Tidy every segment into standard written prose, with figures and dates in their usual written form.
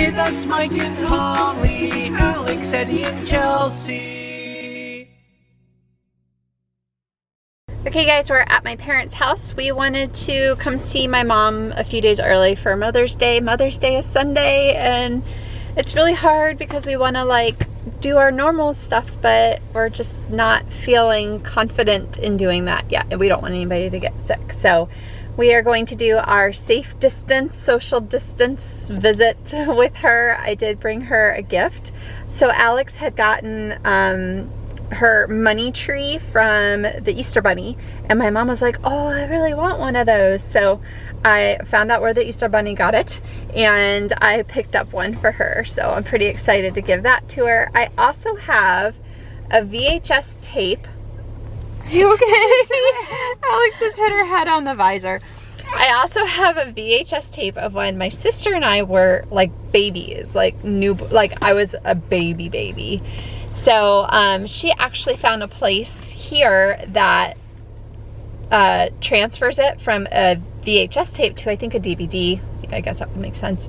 Hey, that's Mike and Holly, Alex, Eddie, and Kelsey. Okay guys, we're at my parents' house. We wanted to come see my mom a few days early for Mother's Day. Mother's Day is Sunday, and it's really hard because we want to like do our normal stuff, but we're just not feeling confident in doing that yet, and we don't want anybody to get sick. So we are going to do our safe distance, social distance visit with her. I did bring her a gift. So Alex had gotten her money tree from the Easter Bunny, and my mom was like, oh, I really want one of those. So I found out where the Easter Bunny got it, and I picked up one for her. So I'm pretty excited to give that to her. I also have a VHS tape. You okay? Alex just hit her head on the visor. I also have a VHS tape of when my sister and I were like babies, like I was a baby. So she actually found a place here that transfers it from a VHS tape to, I think, a DVD. I guess that would make sense.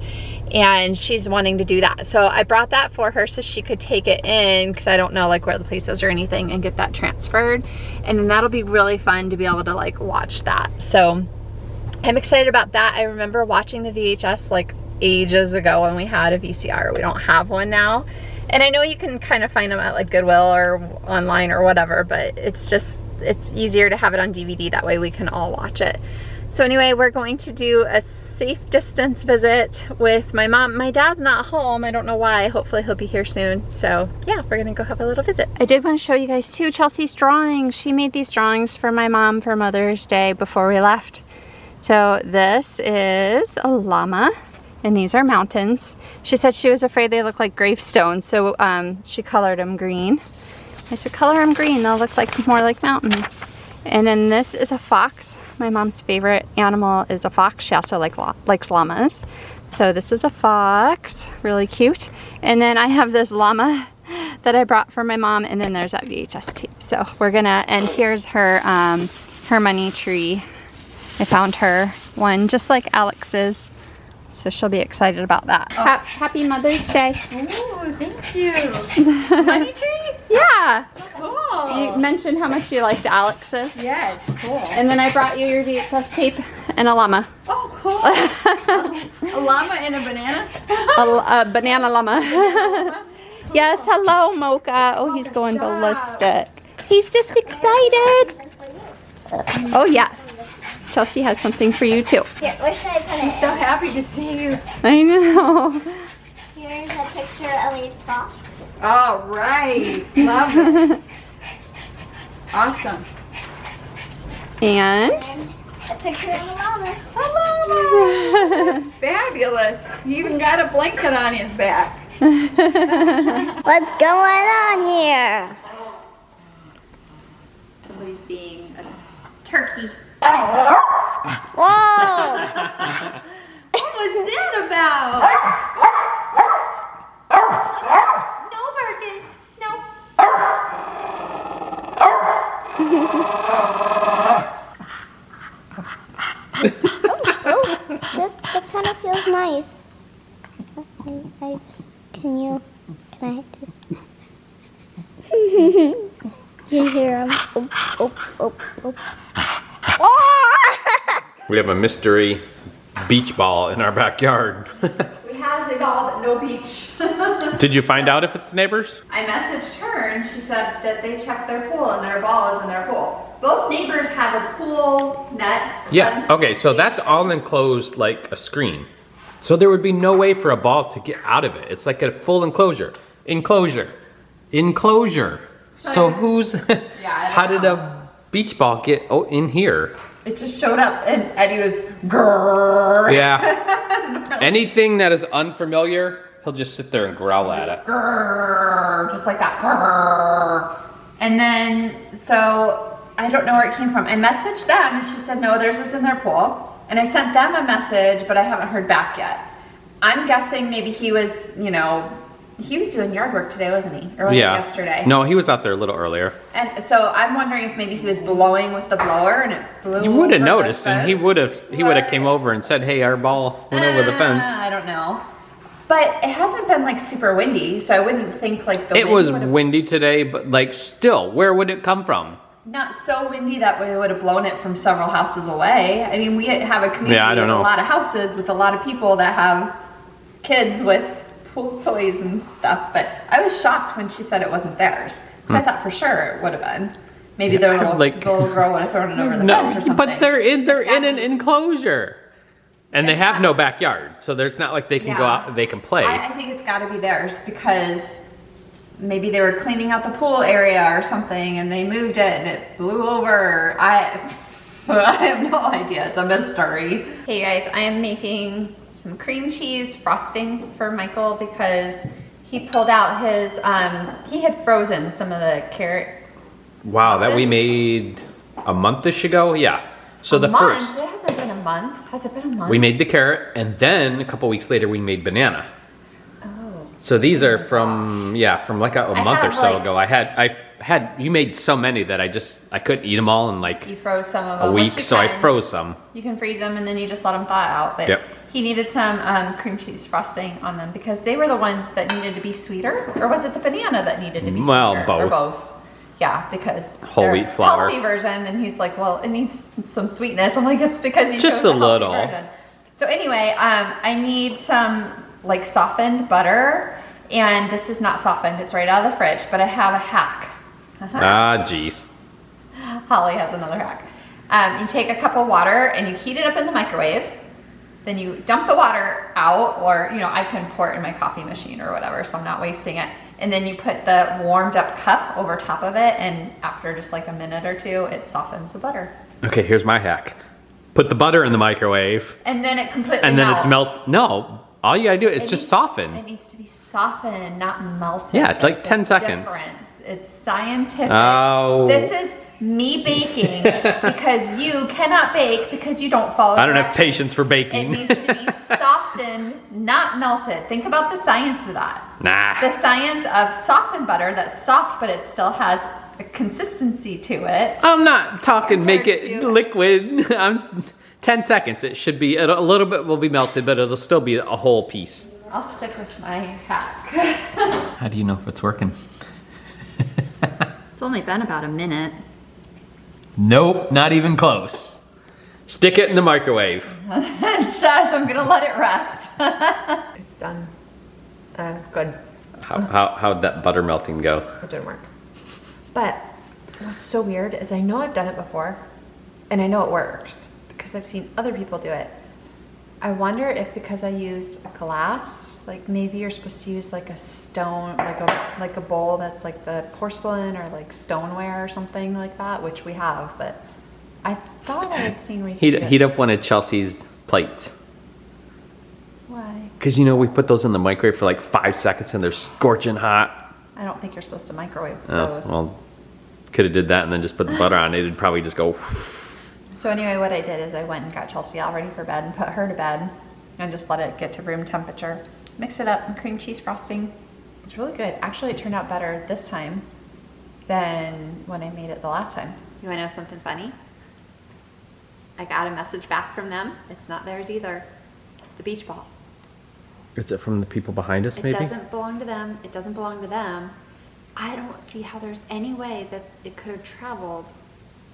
And she's wanting to do that. So I brought that for her so she could take it in, because I don't know like where the place is or anything, and get that transferred. And then that'll be really fun to be able to like watch that. So I'm excited about that. I remember watching the VHS like ages ago when we had a VCR. We don't have one now. And I know you can kind of find them at like Goodwill or online or whatever, but it's easier to have it on DVD. That way we can all watch it. So anyway, we're going to do a safe distance visit with my mom. My dad's not home. I don't know why. Hopefully he'll be here soon. So yeah, we're gonna go have a little visit. I did want to show you guys too Chelsea's drawings. She made these drawings for my mom for Mother's Day before we left. So this is a llama, and these are mountains. She said she was afraid they look like gravestones, so she colored them green. I said, color them green, they'll look like more like mountains. And then this is a fox. My mom's favorite animal is a fox. She also likes llamas. So this is a fox, really cute. And then I have this llama that I brought for my mom, and then there's that VHS tape. So we're gonna, and here's her, her money tree. I found her one just like Alex's. So she'll be excited about that. Oh. Happy Mother's Day. Oh, thank you. Money tree? Yeah. Cool. You mentioned how much you liked Alex's. Yeah, it's cool. And then I brought you your VHS tape and a llama. Oh, cool. A llama and a banana? A banana llama. Yes, hello, Mocha. Oh, he's going ballistic. He's just excited. Oh, yes. Chelsea has something for you too. Here, where should I put it? I'm so happy to see you. I know. Here's a picture of a fox. All right. Love it. Awesome. And A picture of a llama. That's fabulous. He even got a blanket on his back. What's going on here? somebody's being a turkey. Whoa! What was that about? No barking. No. That kind of feels nice. Can I just... Do you hear him? We have a mystery beach ball in our backyard. We have a ball but no beach. Did you find out if it's the neighbors? I messaged her and she said that they checked their pool and their ball is in their pool. Both neighbors have a pool net. Yeah, okay, so that's all enclosed like a screen. So there would be no way for a ball to get out of it. It's like a full enclosure. Enclosure. So who's, how did a beach ball get in here? It just showed up and Eddie was grrr. Yeah. Anything that is unfamiliar, he'll just sit there and growl at it. Grrr, just like that. Grrr. And then, so I don't know where it came from. I messaged them and she said, no, theirs is in their pool. And I sent them a message, but I haven't heard back yet. I'm guessing maybe he was, you know, he was doing yard work today, wasn't he? Or was it yesterday? No, he was out there a little earlier. And so I'm wondering if maybe he was blowing with the blower and it blew. You would have over noticed, the and he would have came over and said, "Hey, our ball went over the fence." I don't know. But it hasn't been like super windy, so I wouldn't think like the It wind was would've- windy today, but like still, where would it come from? Not so windy that we would have blown it from several houses away. I mean, we have a community Yeah, I don't with know. a lot of houses with a lot of people that have kids with pool toys and stuff. But I was shocked when she said it wasn't theirs, because I thought for sure it would have been. Maybe their little, Like- the little girl would have thrown it over the fence or something. but they're in an Exactly. enclosure, and they have no backyard, so there's not like they can go Yeah. out. They can play. I think it's got to be theirs because maybe they were cleaning out the pool area or something and they moved it and it blew over. I have no idea. It's a mystery. Hey guys, I am making some cream cheese frosting for Michael because he pulled out his, he had frozen some of the carrot. Wow, that we muffins. made a month-ish ago. Yeah. So the month? first It hasn't been a month. Has it been a month? we made the carrot, and then a couple weeks later we made banana. Oh. So these are from like a month or have, so like- ago. I had you made so many that I couldn't eat them all in like You froze some of a them. week, which you so I can. froze some. You can freeze them and then you just let them thaw out. But Yep. he needed some cream cheese frosting on them because they were the ones that needed to be sweeter. Or was it the banana that needed to be Well, sweeter? Or both. both. Yeah, because Whole they're wheat flour. healthy version. And he's like, well, it needs some sweetness. I'm like, it's because you Just chose the a healthy little. version. So anyway, I need some like softened butter. And this is not softened. It's right out of the fridge. But I have a hack. Ah, geez. Holly has another hack. You take a cup of water and you heat it up in the microwave. Then you dump the water out, or I can pour it in my coffee machine or whatever, so I'm not wasting it. And then you put the warmed up cup over top of it, and after just like a minute or two, it softens the butter. Okay, here's my hack. Put the butter in the microwave, And then it completely and then melts. it's melt. No, all you gotta do is It just needs- soften. It needs to be softened, not melted. Yeah, it's like There's a 10 seconds. difference. It's scientific. Oh. This is me baking because you cannot bake because you don't follow I don't have directions. patience for It baking. needs to be softened, not melted. Think about the science of that. Nah. The science of softened butter that's soft, but it still has a consistency to it. I'm not talking make Compared it to- liquid. I'm 10 seconds. It should be a little bit will be melted, but it'll still be a whole piece. I'll stick with my hack. How do you know if it's working? It's only been about a minute. Nope, not even close. Stick it in the microwave. Shush, I'm gonna let it rest. It's done. Good. How'd that butter melting go? It didn't work. But what's so weird is I know I've done it before, and I know it works because I've seen other people do it. I wonder if because I used a glass, like maybe you're supposed to use like a stone, like a bowl that's like the porcelain or like stoneware or something like that, which we have, but I thought I had seen we could do it. Heat up one of Chelsea's plates. Why? Because we put those in the microwave for like 5 seconds and they're scorching hot. I don't think you're supposed to microwave Oh, those. well, could have did that and then just put the butter on it. It'd probably just go. So anyway, what I did is I went and got Chelsea all ready for bed and put her to bed and just let it get to room temperature. Mix it up and cream cheese frosting. It's really good. Actually, it turned out better this time than when I made it the last time. You wanna know something funny? I got a message back from them. It's not theirs either. The beach ball. Is it from the people behind us, It maybe? doesn't belong to them. It doesn't belong to them. I don't see how there's any way that it could have traveled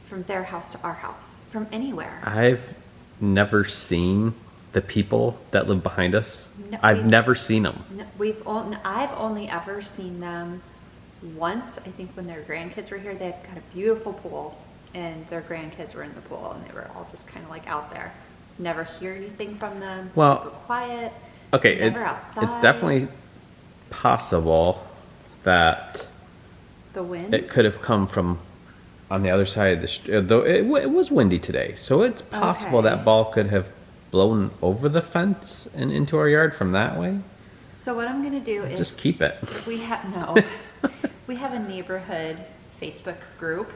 from their house to our house, from anywhere. I've never seen the people that live behind us. No, I've we've- never seen them. No, I've only ever seen them once, I think when their grandkids were here. They've got a beautiful pool and their grandkids were in the pool and they were all just kind of like out there. Never hear anything from them, Well, super quiet, Okay, never outside. it's definitely possible that The wind? it could have come from on the other side of the street. Though it was windy today, so it's possible Okay. that ball could have blown over the fence and into our yard from that way. So what I'm gonna do is Just keep it. we have we have a neighborhood Facebook group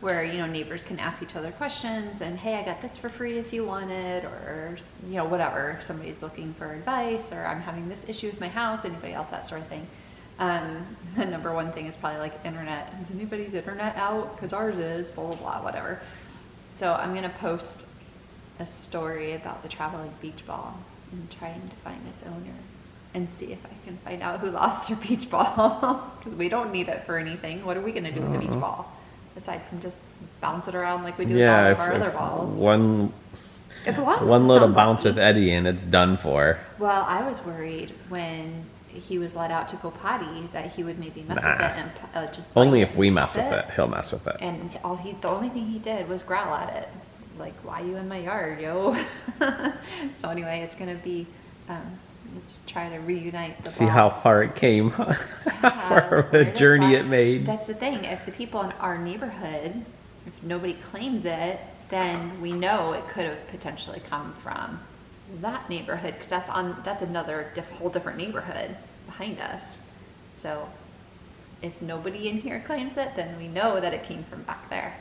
where neighbors can ask each other questions and, hey, I got this for free if you want it, or whatever, if somebody's looking for advice, or I'm having this issue with my house, anybody else, that sort of thing. The number one thing is probably like internet. Is anybody's internet out? Because ours is, blah blah blah, whatever. So I'm gonna post a story about the traveling beach ball and trying to find its owner. and see if I can find out who lost their beach ball. Because we don't need it for anything. What are we gonna do with the beach ball? Aside from just bounce it around like we do with all of our other balls. It belongs to one little somebody. bounce with Eddie and it's done for. Well, I was worried when he was let out to go potty that he would maybe mess with it and just bite Only it if we and mess pop with it, he'll mess with it. And the only thing he did was growl at it, like, "Why you in my yard, yo?" So anyway, it's gonna be, let's try to reunite the See ball. how far it came, how far of a journey it made. That's the thing. If the people in our neighborhood, if nobody claims it, then we know it could have potentially come from that neighborhood, because that's another whole different neighborhood behind us. So if nobody in here claims it, then we know that it came from back there.